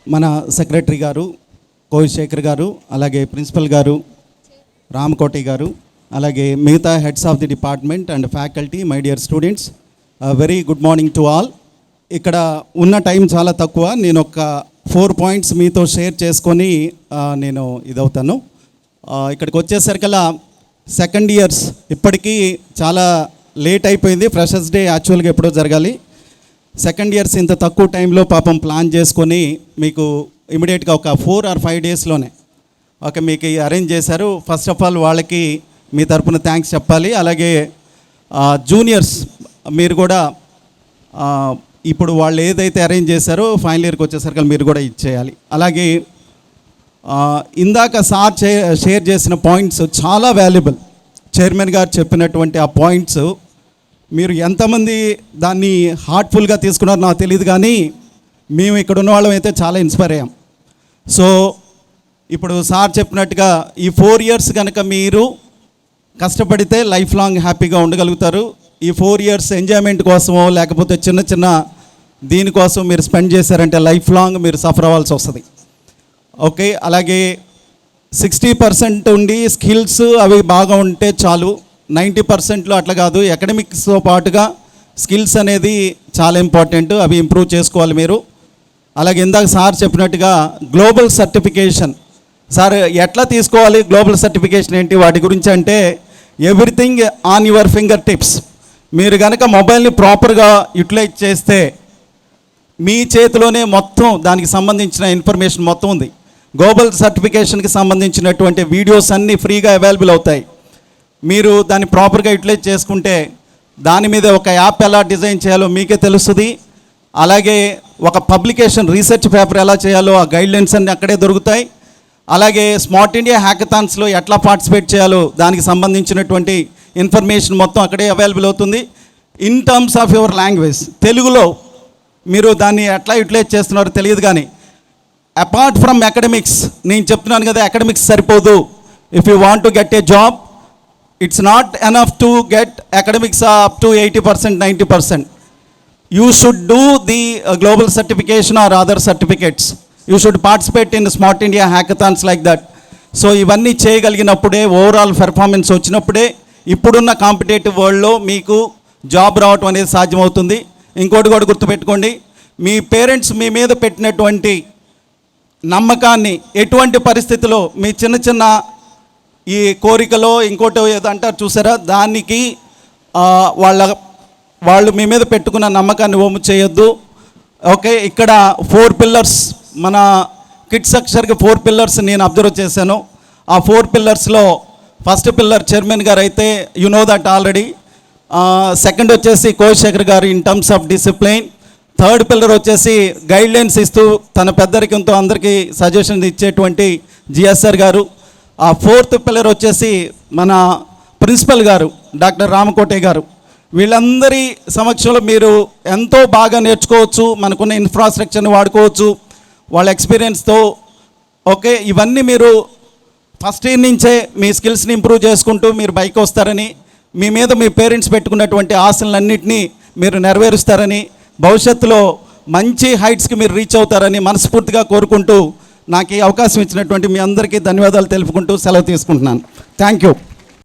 మన సెక్రటరీ గారు కోవిశేఖర్ గారు, అలాగే ప్రిన్సిపల్ గారు రామకోటి గారు, అలాగే మిగతా heads of the department and faculty, my dear students, very good morning to all. ఇక్కడ ఉన్న టైం చాలా తక్కువ. నేను ఒక 4 పాయింట్స్ మీతో షేర్ చేసుకొని నేను ఇదవుతాను. ఇక్కడికి వచ్చేసరికల్లా సెకండ్ ఇయర్స్ ఇప్పటికీ చాలా లేట్ అయిపోయింది. ఫ్రెషర్స్ డే యాక్చువల్గా ఎప్పుడో జరగాలి. సెకండ్ ఇయర్స్ ఇంత తక్కువ టైంలో పాపం ప్లాన్ చేసుకొని మీకు ఇమీడియట్గా ఒక 4 or 5 డేస్లోనే మీకు అరేంజ్ చేశారు. ఫస్ట్ ఆఫ్ ఆల్ వాళ్ళకి మీ తరపున థ్యాంక్స్ చెప్పాలి. అలాగే జూనియర్స్ మీరు కూడా ఇప్పుడు వాళ్ళు ఏదైతే అరేంజ్ చేశారో ఫైనల్ ఇయర్కి వచ్చేసరికి మీరు కూడా ఇచ్చేయాలి. అలాగే ఇందాక సార్ షేర్ చేసిన పాయింట్స్ చాలా వాల్యుబుల్. చైర్మన్ గారు చెప్పినటువంటి ఆ పాయింట్స్ మీరు ఎంతమంది దాన్ని హార్ట్ఫుల్గా తీసుకున్నారో నాకు తెలియదు, కానీ మేము ఇక్కడ ఉన్న వాళ్ళం అయితే చాలా ఇన్స్పైర్ అయ్యాం. సో ఇప్పుడు సార్ చెప్పినట్టుగా ఈ 4 ఇయర్స్ కనుక మీరు కష్టపడితే లైఫ్ లాంగ్ హ్యాపీగా ఉండగలుగుతారు. ఈ 4 ఇయర్స్ ఎంజాయ్మెంట్ కోసమో లేకపోతే చిన్న చిన్న దీనికోసం మీరు స్పెండ్ చేశారంటే లైఫ్ లాంగ్ మీరు సఫర్ అవ్వాల్సి వస్తుంది. ఓకే, అలాగే 60% ఉండి స్కిల్స్ అవి బాగా ఉంటే చాలు. 90%లో అట్లా కాదు, అకాడమిక్స్తో పాటుగా స్కిల్స్ అనేది చాలా ఇంపార్టెంట్. అవి ఇంప్రూవ్ చేసుకోవాలి మీరు. అలాగే ఇందాక సార్ చెప్పినట్టుగా గ్లోబల్ సర్టిఫికేషన్, సార్ ఎట్లా తీసుకోవాలి, గ్లోబల్ సర్టిఫికేషన్ ఏంటి, వాటి గురించి అంటే everything on your finger tips. మీరు కనుక మొబైల్ని ప్రాపర్గా యూటిలైజ్ చేస్తే మీ చేతిలోనే మొత్తం దానికి సంబంధించిన ఇన్ఫర్మేషన్ మొత్తం ఉంది. గ్లోబల్ సర్టిఫికేషన్కి సంబంధించినటువంటి వీడియోస్ అన్నీ ఫ్రీగా అవైలబుల్ అవుతాయి. మీరు దాన్ని ప్రాపర్గా యూటిలైజ్ చేసుకుంటే దాని మీద ఒక యాప్ ఎలా డిజైన్ చేయాలో మీకే తెలుస్తుంది. అలాగే ఒక పబ్లికేషన్ రీసెర్చ్ పేపర్ ఎలా చేయాలో ఆ గైడ్లైన్స్ అన్నీ అక్కడే దొరుకుతాయి. అలాగే స్మార్ట్ ఇండియా హ్యాకథాన్స్లో ఎట్లా పార్టిసిపేట్ చేయాలో దానికి సంబంధించినటువంటి ఇన్ఫర్మేషన్ మొత్తం అక్కడే అవైలబుల్ అవుతుంది. In terms of your language, తెలుగులో మీరు దాన్ని ఎట్లా యూటిలైజ్ చేస్తున్నారో తెలియదు, కానీ అపార్ట్ ఫ్రమ్ అకాడమిక్స్, నేను చెప్తున్నాను కదా అకాడమిక్స్ సరిపోదు. If you want to get a job, it's not enough to get academics up to 80%, 90%. You should do the global certification or other certificates. You should participate in Smart India hackathons like that. So ఇవన్నీ చేయగలిగినప్పుడే overall performance వచ్చినప్పుడే ఇప్పుడున్న competitive వరల్డ్లో మీకు job రావటం అనేది సాధ్యమవుతుంది. ఇంకోటి కూడా గుర్తుపెట్టుకోండి, మీ పేరెంట్స్ మీ మీద పెట్టినటువంటి నమ్మకాన్ని ఎటువంటి పరిస్థితిలో మీ చిన్న చిన్న ఈ కోరికలో ఇంకోటి ఏదో అంటారు చూసారా, దానికి వాళ్ళు మీ మీద పెట్టుకున్న నమ్మకాన్ని ఓము చేయొద్దు. ఓకే, ఇక్కడ 4 పిల్లర్స్, మన కిడ్స్ సెక్షన్కి 4 పిల్లర్స్ నేను అబ్జర్వ్ చేశాను. ఆ 4 పిల్లర్స్లో ఫస్ట్ పిల్లర్ చైర్మన్ గారు అయితే you know that already. Second వచ్చేసి కోవిశేఖర్ గారు in terms of discipline. Third pillar వచ్చేసి గైడ్లైన్స్ ఇస్తూ తన పెద్దరికంతో అందరికీ సజెషన్ ఇచ్చేటువంటి జిఎస్ఆర్ గారు. ఆ 4th పిల్లర్ వచ్చేసి మన ప్రిన్సిపల్ గారు డాక్టర్ రామకోటి గారు. వీళ్ళందరి సమక్షంలో మీరు ఎంతో బాగా నేర్చుకోవచ్చు, మనకున్న ఇన్ఫ్రాస్ట్రక్చర్ని వాడుకోవచ్చు వాళ్ళ ఎక్స్పీరియన్స్తో. ఓకే, ఇవన్నీ మీరు ఫస్ట్ ఇయర్ నుంచే మీ స్కిల్స్ని ఇంప్రూవ్ చేసుకుంటూ మీరు బయటకు వస్తారని, మీ మీద మీ పేరెంట్స్ పెట్టుకున్నటువంటి ఆశలన్నింటినీ మీరు నెరవేరుస్తారని, భవిష్యత్తులో మంచి హైట్స్కి మీరు రీచ్ అవుతారని మనస్ఫూర్తిగా కోరుకుంటూ నాకు ఈ అవకాశం ఇచ్చినటువంటి మీ అందరికీ ధన్యవాదాలు తెలుపుకుంటూ సెలవు తీసుకుంటున్నాను. Thank you.